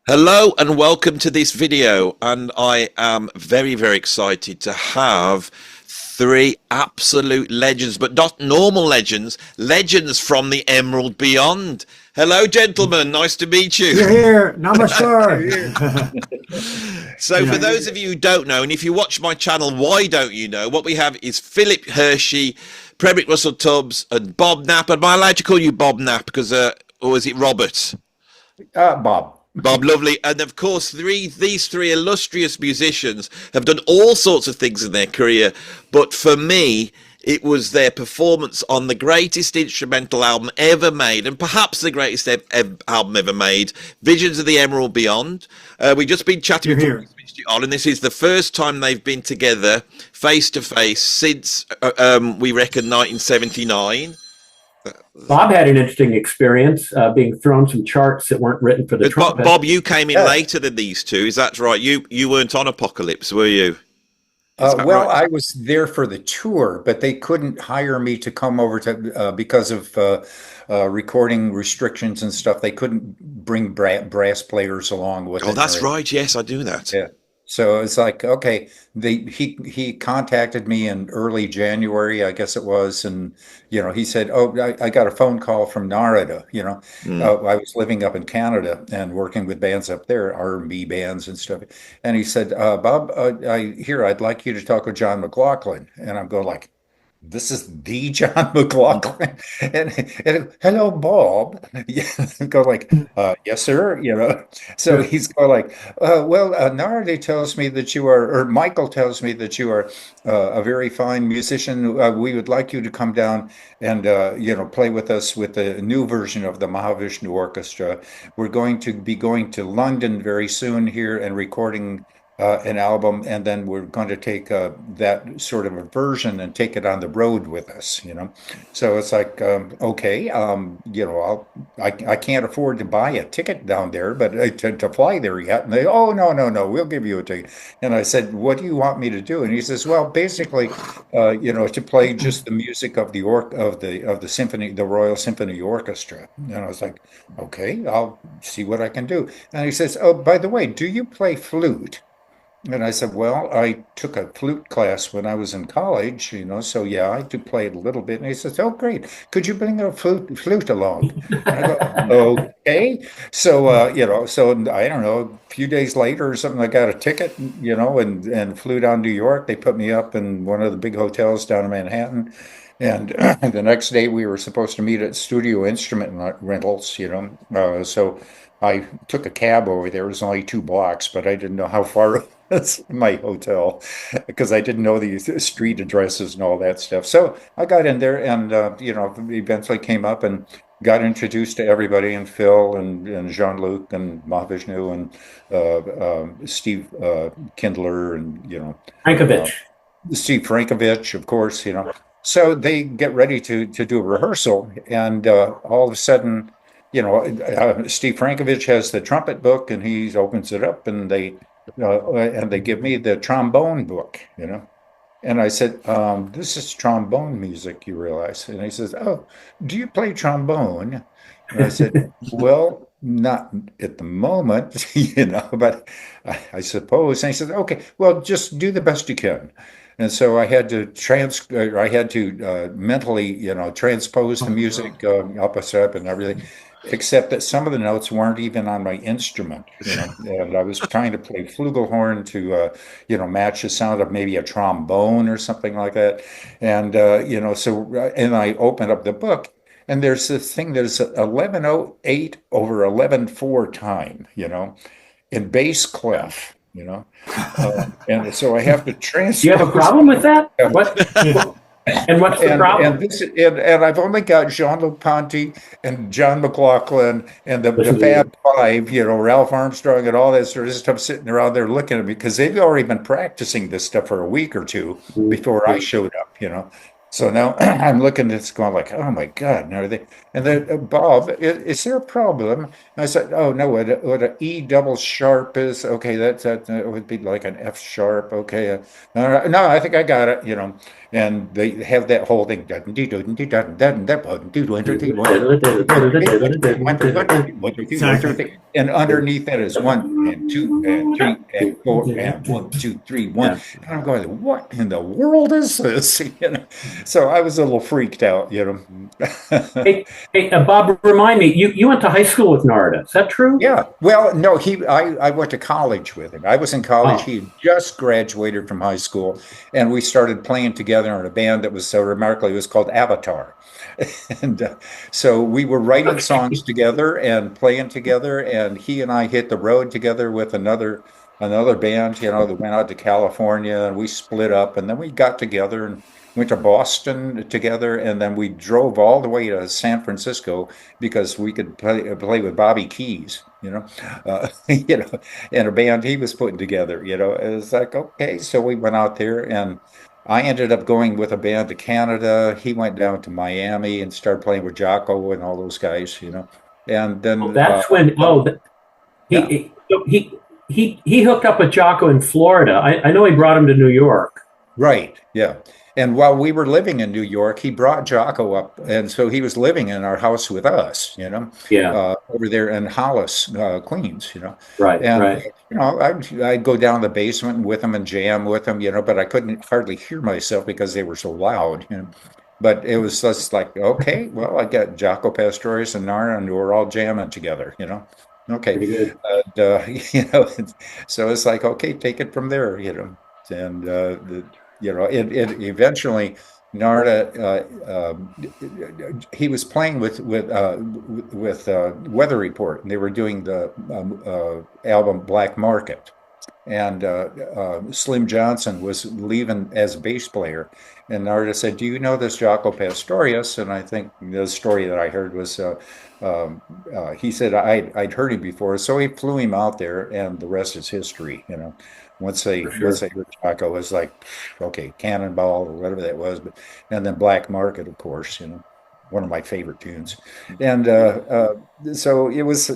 Hello and welcome to this video, and I am very excited to have three absolute legends, but not normal legends, legends from the Emerald Beyond. Hello gentlemen, nice to meet you. You're here, namaskar. So for those of you who don't know, and if you watch my channel, why don't you know, what we have is Philip Hershey, Predrick Russell Tubbs and Bob Knapp. Am I allowed to call you Bob Knapp because, or is it Robert? Bob, lovely. And of course, these three illustrious musicians have done all sorts of things in their career. But for me, it was their performance on the greatest instrumental album ever made, and perhaps the greatest album ever made, Visions of the Emerald Beyond. We've just been chatting before we switched it on, and this is the first time they've been together face to face since, we reckon, 1979. Bob had an interesting experience being thrown some charts that weren't written for the trumpet. Bob, you came in later than these two, is that right? You weren't on Apocalypse, were you? Well, right? I was there for the tour, but they couldn't hire me to come over to because of recording restrictions and stuff. They couldn't bring brass players along with it. Oh, that's right. Yes, I do that. Yeah. So it's like, okay, he contacted me in early January, I guess it was, and he said, "Oh, I got a phone call from Narada." I was living up in Canada and working with bands up there, R&B bands and stuff, and he said, "Bob, I'd like you to talk with John McLaughlin," and I'm going like, "This is the John McLaughlin," and hello, Bob. Yeah, go like, yes, sir. So he's going like, well, Narada tells me that you are, or Michael tells me that you are a very fine musician. We would like you to come down and play with us with the new version of the Mahavishnu Orchestra. We're going to be going to London very soon here and recording an album, and then we're going to take that sort of a version and take it on the road with us, So it's like, okay, I can't afford to buy a ticket down there, but to fly there yet. And they, oh, no, we'll give you a ticket. And I said, what do you want me to do? And he says, well, basically, to play just the music of the symphony, the Royal Symphony Orchestra. And I was like, okay, I'll see what I can do. And he says, oh, by the way, do you play flute? And I said, well, I took a flute class when I was in college, so yeah, I do play it a little bit. And he says, oh, great. Could you bring a flute along? And I go, okay. So, so I don't know, a few days later or something, I got a ticket, and flew down to New York. They put me up in one of the big hotels down in Manhattan. And the next day we were supposed to meet at Studio Instrument Rentals, so I took a cab over there. It was only 2 blocks, but I didn't know how far it was from my hotel because I didn't know the street addresses and all that stuff. So I got in there and, eventually came up and got introduced to everybody, and Phil and Jean-Luc and Mahavishnu and Steve Kindler and, Frankovich. Steve Frankovich, of course, So they get ready to do a rehearsal, and all of a sudden, Steve Frankovich has the trumpet book, and he opens it up, and they give me the trombone book, And I said, this is trombone music, you realize? And he says, oh, do you play trombone? And I said, well, not at the moment, but I suppose. And he said, okay, well, just do the best you can. And so I had to mentally, transpose the music up a step and everything, except that some of the notes weren't even on my instrument, and I was trying to play flugelhorn to, match the sound of maybe a trombone or something like that. And, and I opened up the book, and there's this thing, there's 1108 over 11/4 time, in bass clef. And so I have to transpose. Do you have a problem with that? What? And what's the problem? And I've only got Jean-Luc Ponty and John McLaughlin and the Fab Five, Ralph Armstrong and all that sort of stuff sitting around there looking at me because they've already been practicing this stuff for a week or two before I showed up, So now I'm looking at this going like, oh my God, now they, and then Bob, is there a problem? And I said, oh no, what an E double sharp is, okay, that would be like an F sharp, okay. No, I think I got it, and they have that whole thing. And underneath that is 1 and 2 and 3 and 4 and 1, 2, 3, 1. Yeah. And I'm going, what in the world is this? So I was a little freaked out, Hey, Bob, remind me, you went to high school with Narada. Is that true? Yeah. Well, no, I went to college with him. I was in college. Oh. He had just graduated from high school, and we started playing together in a band that was so remarkable. It was called Avatar. And so we were writing songs together and playing together, and he and I hit the road together with another band, that went out to California, and we split up, and then we got together and went to Boston together, and then we drove all the way to San Francisco because we could play with Bobby Keys, and a band he was putting together. It was like, okay, so we went out there, and I ended up going with a band to Canada. He went down to Miami and started playing with Jocko and all those guys, and then That's when. yeah. He hooked up with Jocko in Florida. I know he brought him to New York. Right. Yeah. And while we were living in New York, he brought Jocko up. And so he was living in our house with us, Yeah. over there in Hollis, Queens, Right. And, Right. I'd go down the basement with him and jam with him, but I couldn't hardly hear myself because they were so loud, But it was just like, okay, well, I got Jocko Pastorius and Nara, and we're all jamming together, Okay. Pretty good. So it's like, okay, take it from there, And it eventually Narda he was playing with Weather Report, and they were doing the album Black Market, and Slim Johnson was leaving as bass player, and Narda said, "Do you know this Jaco Pastorius?" And I think the story that I heard was he said I'd heard him before, so he flew him out there, and the rest is history. Once they heard Jaco, it was like, okay, Cannonball or whatever that was, and then Black Market, of course, one of my favorite tunes, and so it was.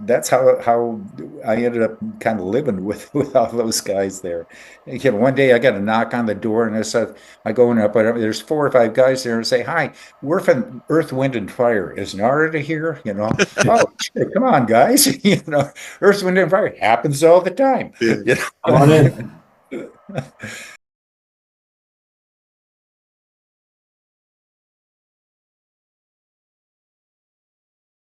That's how I ended up kind of living with all those guys there. One day I got a knock on the door, and I go in up, but there's 4 or 5 guys there, and say, "Hi, we're from Earth, Wind, and Fire. Is Narada here?" Oh, sure, come on, guys. Earth, Wind, and Fire happens all the time. Come on in.